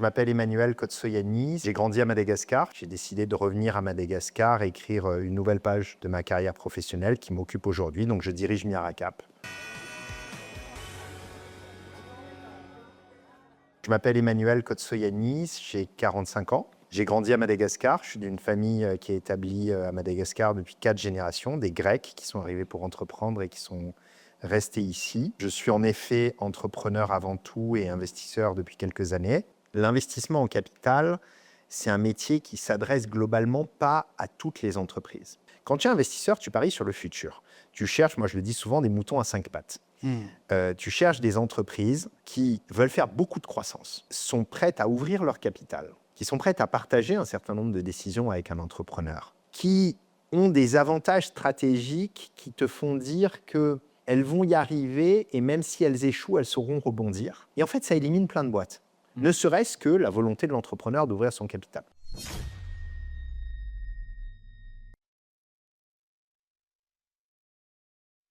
Je m'appelle Emmanuel Kotsoyani, j'ai grandi à Madagascar. J'ai décidé de revenir à Madagascar et écrire une nouvelle page de ma carrière professionnelle qui m'occupe aujourd'hui, donc je dirige Miracap. Je m'appelle Emmanuel Kotsoyani, j'ai 45 ans. J'ai grandi à Madagascar, je suis d'une famille qui est établie à Madagascar depuis 4 générations, des Grecs qui sont arrivés pour entreprendre et qui sont restés ici. Je suis en effet entrepreneur avant tout et investisseur depuis quelques années. L'investissement en capital, c'est un métier qui s'adresse globalement pas à toutes les entreprises. Quand tu es investisseur, tu paries sur le futur. Tu cherches, moi je le dis souvent, des moutons à 5 pattes. Tu cherches des entreprises qui veulent faire beaucoup de croissance, sont prêtes à ouvrir leur capital, qui sont prêtes à partager un certain nombre de décisions avec un entrepreneur, qui ont des avantages stratégiques qui te font dire qu'elles vont y arriver et même si elles échouent, elles sauront rebondir. Et en fait, ça élimine plein de boîtes. Ne serait-ce que la volonté de l'entrepreneur d'ouvrir son capital.